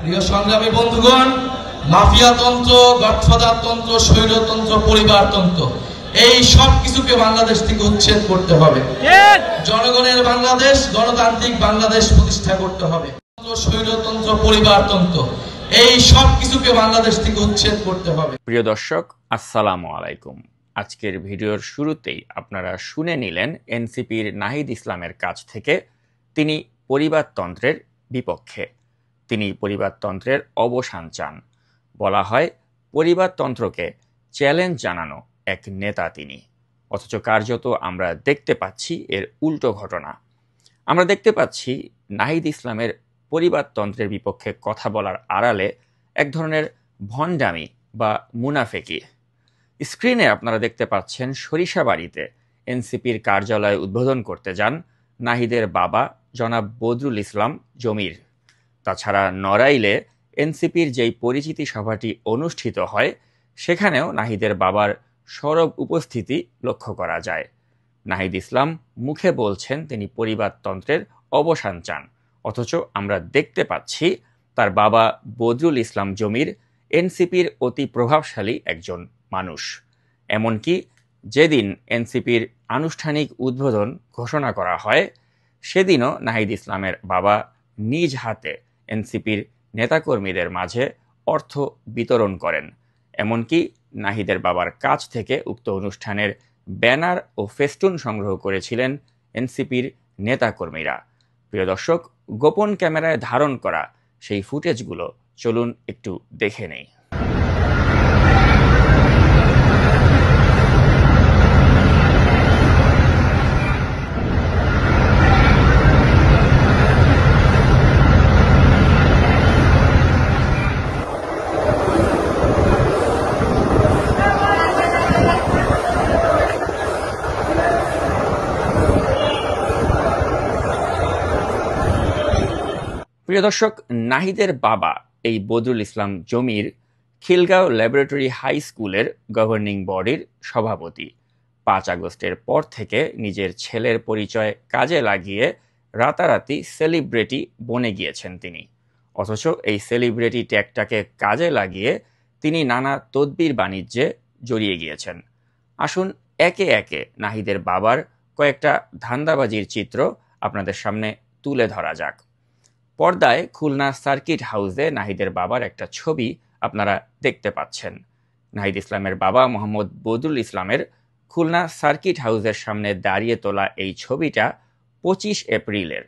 প্রিয় সংগ্রামী বন্ধুগণ, মাফিয়াতন্ত্র, গডফাদারতন্ত্র, স্বৈরতন্ত্র, পরিবারতন্ত্র এই সব কিছুকে বাংলাদেশ থেকে উচ্ছেদ করতে হবে। জনগণের বাংলাদেশ, গণতান্ত্রিক বাংলাদেশ প্রতিষ্ঠা করতে হবে। স্বৈরতন্ত্র, পরিবারতন্ত্র এই সব কিছুকে বাংলাদেশ থেকে উচ্ছেদ করতে হবে। প্রিয় দর্শক, আসসালামু আলাইকুম। আজকের ভিডিওর শুরুতেই আপনারা শুনে নিলেন এনসিপির নাহিদ ইসলামের কাছ থেকে তিনি পরিবারতন্ত্রের বিপক্ষে, তিনি পরিবারতন্ত্রের অবসান চান। বলা হয় পরিবারতন্ত্রকে চ্যালেঞ্জ জানানো এক নেতা তিনি, অথচ কার্যত আমরা দেখতে পাচ্ছি এর উল্টো ঘটনা। আমরা দেখতে পাচ্ছি নাহিদ ইসলামের পরিবারতন্ত্রের বিপক্ষে কথা বলার আড়ালে এক ধরনের ভণ্ডামি বা মুনাফেকি। স্ক্রিনে আপনারা দেখতে পাচ্ছেন সরিষাবাড়িতে এনসিপির কার্যালয় উদ্বোধন করতে যান নাহিদের বাবা জনাব বদরুল ইসলাম জমির। তাছাড়া নড়াইলে এনসিপির যেই পরিচিতি সভাটি অনুষ্ঠিত হয় সেখানেও নাহিদের বাবার সরব উপস্থিতি লক্ষ্য করা যায়। নাহিদ ইসলাম মুখে বলছেন তিনি পরিবারতন্ত্রের অবসান চান, অথচ আমরা দেখতে পাচ্ছি তার বাবা বদরুল ইসলাম জমির এনসিপির অতি প্রভাবশালী একজন মানুষ। এমনকি যেদিন এনসিপির আনুষ্ঠানিক উদ্বোধন ঘোষণা করা হয় সেদিনও নাহিদ ইসলামের বাবা নিজ হাতে এনসিপির নেতাকর্মীদের মাঝে অর্থ বিতরণ করেন। এমনকি নাহিদের বাবার কাছ থেকে উক্ত অনুষ্ঠানের ব্যানার ও ফেস্টুন সংগ্রহ করেছিলেন এনসিপির নেতাকর্মীরা। প্রিয় দর্শক, গোপন ক্যামেরায় ধারণ করা সেই ফুটেজগুলো চলুন একটু দেখে নেই। প্রিয় দর্শক, নাহিদের বাবা এই বদরুল ইসলাম জমির খিলগাঁও ল্যাবরেটরি হাই স্কুলের গভর্নিং বডির সভাপতি। 5 আগস্টের পর থেকে নিজের ছেলের পরিচয় কাজে লাগিয়ে রাতারাতি সেলিব্রিটি বনে গিয়েছেন তিনি। অথচ এই সেলিব্রিটি ট্যাগটাকে কাজে লাগিয়ে তিনি নানা তদবির বাণিজ্যে জড়িয়ে গিয়েছেন। আসুন একে একে নাহিদের বাবার কয়েকটা ধান্দাবাজির চিত্র আপনাদের সামনে তুলে ধরা যাক। পর্দায় খুলনা সার্কিট হাউসে নাহিদের বাবার একটা ছবি আপনারা দেখতে পাচ্ছেন। নাহিদ ইসলামের বাবা মোহাম্মদ বদরুল ইসলামের খুলনা সার্কিট হাউসের সামনে দাঁড়িয়ে তোলা এই ছবিটা 25 এপ্রিলের।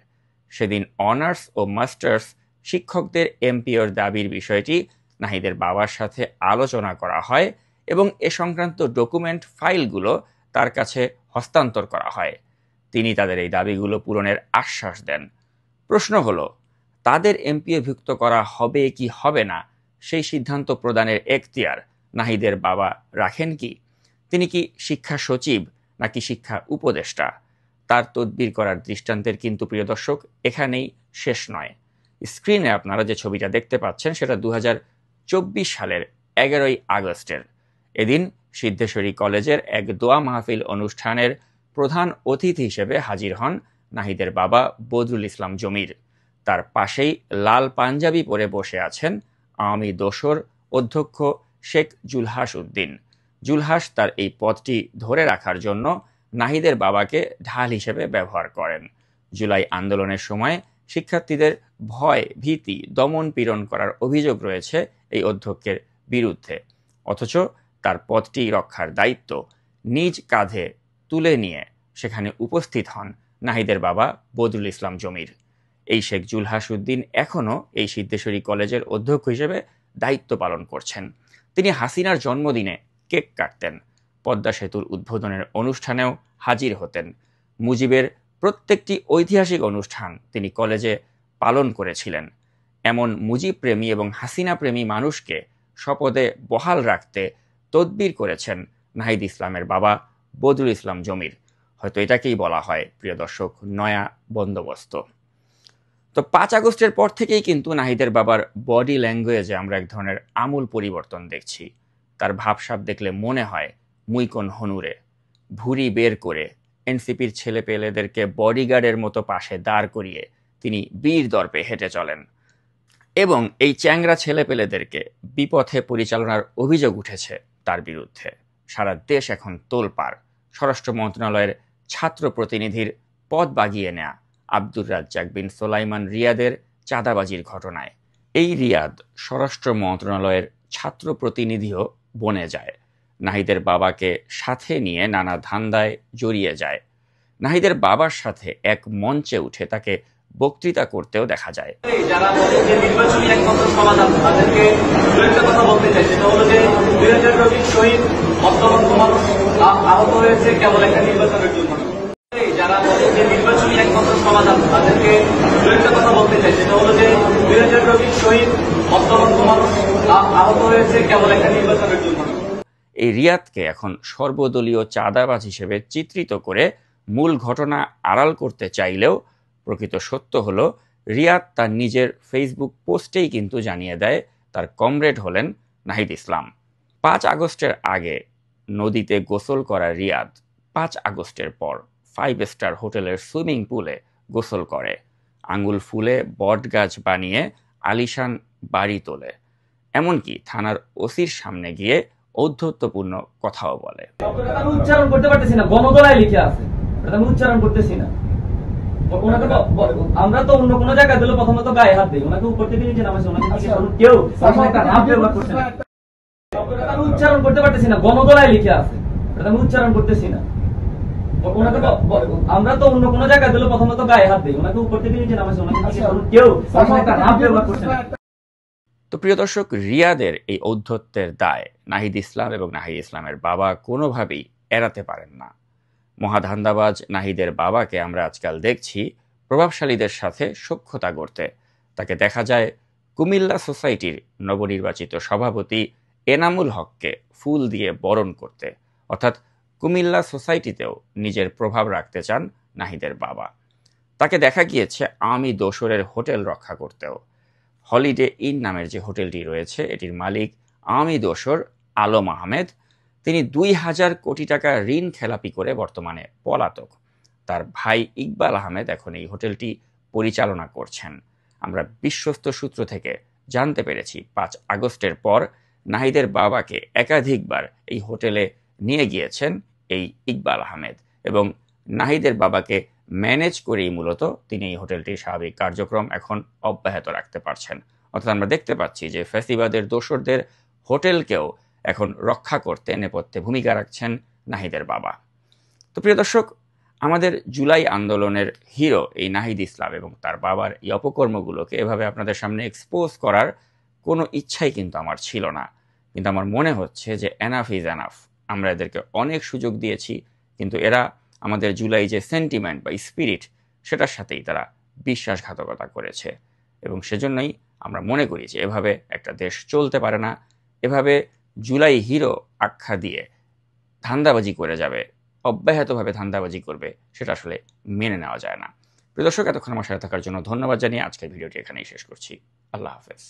সেদিন অনার্স ও মাস্টার্স শিক্ষকদের এমপিওর দাবির বিষয়টি নাহিদের বাবার সাথে আলোচনা করা হয় এবং এ সংক্রান্ত ডকুমেন্ট ফাইলগুলো তার কাছে হস্তান্তর করা হয়। তিনি তাদের এই দাবিগুলো পূরণের আশ্বাস দেন। প্রশ্ন হলো, তাদের এমপিওভুক্ত করা হবে কি হবে না সেই সিদ্ধান্ত প্রদানের এখতিয়ার নাহিদের বাবা রাখেন কি? তিনি কি শিক্ষা সচিব নাকি শিক্ষা উপদেষ্টা? তার তদবির করার দৃষ্টান্তের কিন্তু প্রিয় দর্শক এখানেই শেষ নয়। স্ক্রিনে আপনারা যে ছবিটা দেখতে পাচ্ছেন সেটা 2024 সালের 11 আগস্টের। এদিন সিদ্ধেশ্বরী কলেজের এক দোয়া মাহফিল অনুষ্ঠানের প্রধান অতিথি হিসেবে হাজির হন নাহিদের বাবা বদরুল ইসলাম জমির। তার পাশেই লাল পাঞ্জাবি পরে বসে আছেন আওয়ামী দোসর অধ্যক্ষ শেখ জুলহাস উদ্দিন। জুলহাস তার এই পদটি ধরে রাখার জন্য নাহিদের বাবাকে ঢাল হিসেবে ব্যবহার করেন। জুলাই আন্দোলনের সময় শিক্ষার্থীদের ভয়, ভীতি, দমন পীড়ন করার অভিযোগ রয়েছে এই অধ্যক্ষের বিরুদ্ধে। অথচ তার পদটি রক্ষার দায়িত্ব নিজ কাঁধে তুলে নিয়ে সেখানে উপস্থিত হন নাহিদের বাবা বদরুল ইসলাম জমির। এই শেখ জুলহাস উদ্দিন এখনও এই সিদ্ধেশ্বরী কলেজের অধ্যক্ষ হিসেবে দায়িত্ব পালন করছেন। তিনি হাসিনার জন্মদিনে কেক কাটতেন, পদ্মা সেতুর উদ্বোধনের অনুষ্ঠানেও হাজির হতেন। মুজিবের প্রত্যেকটি ঐতিহাসিক অনুষ্ঠান তিনি কলেজে পালন করেছিলেন। এমন মুজিব প্রেমী এবং হাসিনা প্রেমী মানুষকে স্বপদে বহাল রাখতে তদবির করেছেন নাহিদ ইসলামের বাবা বদরুল ইসলাম জমির। হয়তো এটাকেই বলা হয় প্রিয় দর্শক নয়া বন্দোবস্ত। তো 5 আগস্টের পর থেকেই কিন্তু নাহিদের বাবার বডি ল্যাঙ্গুয়েজে আমরা এক ধরনের আমূল পরিবর্তন দেখছি। তার ভাবসাব দেখলে মনে হয় মুইকন হনুরে। ভুঁড়ি বের করে এনসিপির ছেলেপেলেদেরকে বডিগার্ডের মতো পাশে দাঁড় করিয়ে তিনি বীর দর্পে হেঁটে চলেন। এবং এই চ্যাংরা ছেলেপেলেদেরকে বিপথে পরিচালনার অভিযোগ উঠেছে তার বিরুদ্ধে। সারা দেশ এখন তোলপাড় স্বরাষ্ট্র মন্ত্রণালয়ের ছাত্র প্রতিনিধির পদ বাগিয়ে নেয়া আব্দুর রাজ্জাক বিন সোলাইমান রিয়াদের চাঁদাবাজির ঘটনায়। এই রিয়াদ স্বরাষ্ট্র মন্ত্রণালয়ের ছাত্র প্রতিনিধিও বনে যায়, নাহিদের বাবাকে সাথে নিয়ে নানা ধান্দায় জড়িয়ে যায়। নাহিদের বাবার সাথে এক মঞ্চে উঠে তাকে বক্তৃতা করতেও দেখা যায়। যারা বলেন যে নির্বাচনী একমাত্র সমাধান, তাদেরকে একটা কথা বলতে চাই, সেটা হলো যে 2000 শহীদ অত্যন্ত মানুষ আহত হয়েছে কেবল একটা নির্বাচনের জন্য। যারা বলেন যে নির্বাচনী একমাত্র সমাধান, তাদেরকে একটা কথা বলতে চাই, সেটা হলো যে 2000 শহীদ অত্যন্ত মানুষ আহত হয়েছে কেবল একটা নির্বাচনের জন্য। এই রিয়াদকে এখন সর্বদলীয় চাঁদাবাজ হিসেবে চিত্রিত করে মূল ঘটনা আড়াল করতে চাইলেও প্রকৃত সত্য হলো রিয়াদ তার নিজের ফেসবুক পোস্টেই কিন্তু জানিয়ে দেয় তার কমরেড হলেন নাহিদ ইসলাম। 5 আগস্টের আগে নদীতে গোসল করা রিয়াদ 5 আগস্টের পর 5 স্টার হোটেলের সুইমিং পুলে গোসল করে, আঙ্গুল ফুলে বট গাছ বানিয়ে আলিশান বাড়ি তোলে, এমনকি থানার ওসির সামনে গিয়ে ঔদ্ধত্যপূর্ণ কথাও বলে। আমি উচ্চারণ করতে পারতেছি না, গণদলায় লিখে আছে, আমি উচ্চারণ করতেছি না। আমরা তো অন্য কোনো জায়গায় দিলে প্রথমত গায়ে হাত দিই, ওনাকে উপর থেকে নিচে নামাইছে, ওনাকে কেউ নাম ব্যবহার করছে না। আমি উচ্চারণ করতে পারতেছি না, গণদলায় লিখে আছে, আমি উচ্চারণ করতেছি না। আমরা তো অন্য কোনো জায়গায় দিলে প্রথমত গায়ে হাত দিই, ওনাকে উপর থেকে নিচে নামাইছে, ওনাকে কেউ নাম ব্যবহার করছে না। তো প্রিয় দর্শক, রিয়াদের এই ঔদ্ধত্যের দায় নাহিদ ইসলাম এবং নাহিদ ইসলামের বাবা কোনোভাবেই এড়াতে পারেন না। মহাধান্দাবাজ নাহিদের বাবাকে আমরা আজকাল দেখছি প্রভাবশালীদের সাথে সখ্যতা গড়তে। তাকে দেখা যায় কুমিল্লা সোসাইটির নবনির্বাচিত সভাপতি এনামুল হককে ফুল দিয়ে বরণ করতে, অর্থাৎ কুমিল্লা সোসাইটিতেও নিজের প্রভাব রাখতে চান নাহিদের বাবা। তাকে দেখা গিয়েছে আওয়ামী দোসরের হোটেল রক্ষা করতেও। হলিডে ইন নামের যে হোটেলটি রয়েছে, এটির মালিক আওয়ামী দোসর আলম আহমেদ। তিনি 2000 কোটি টাকা ঋণ খেলাপি করে বর্তমানে পলাতক। তার ভাই ইকবাল আহমেদ এখন এই হোটেলটি পরিচালনা করছেন। আমরা বিশ্বস্ত সূত্র থেকে জানতে পেরেছি 5 আগস্টের পর নাহিদের বাবাকে একাধিকবার এই হোটেলে নিয়ে গিয়েছেন এই ইকবাল আহমেদ, এবং নাহিদের বাবাকে ম্যানেজ করেই মূলত তিনি এই হোটেলটির স্বাভাবিক কার্যক্রম এখন অব্যাহত রাখতে পারছেন। অর্থাৎ আমরা দেখতে পাচ্ছি যে ফ্যাসিবাদের দোসরদের হোটেলকেও এখন রক্ষা করতে নেপথ্যে ভূমিকা রাখছেন নাহিদের বাবা। তো প্রিয় দর্শক, আমাদের জুলাই আন্দোলনের হিরো এই নাহিদ ইসলাম এবং তার বাবার এই অপকর্মগুলোকে এভাবে আপনাদের সামনে এক্সপোজ করার কোনো ইচ্ছাই কিন্তু আমার ছিল না, কিন্তু আমার মনে হচ্ছে যে এনাফ ইজ এনাফ। আমরা এদেরকে অনেক সুযোগ দিয়েছি, কিন্তু এরা আমাদের জুলাই যে সেন্টিমেন্ট বা স্পিরিট, সেটার সাথেই তারা বিশ্বাসঘাতকতা করেছে, এবং সেজন্যই আমরা মনে করি যে এভাবে একটা দেশ চলতে পারে না। এভাবে জুলাই হিরো আখ্যা দিয়ে ধান্দাবাজি করে যাবে, অব্যাহতভাবে ধান্দাবাজি করবে, সেটা আসলে মেনে নেওয়া যায় না। প্রিয় দর্শক, এতক্ষণ আমার সাথে থাকার জন্য ধন্যবাদ জানিয়ে আজকের ভিডিওটি এখানেই শেষ করছি। আল্লাহ হাফেজ।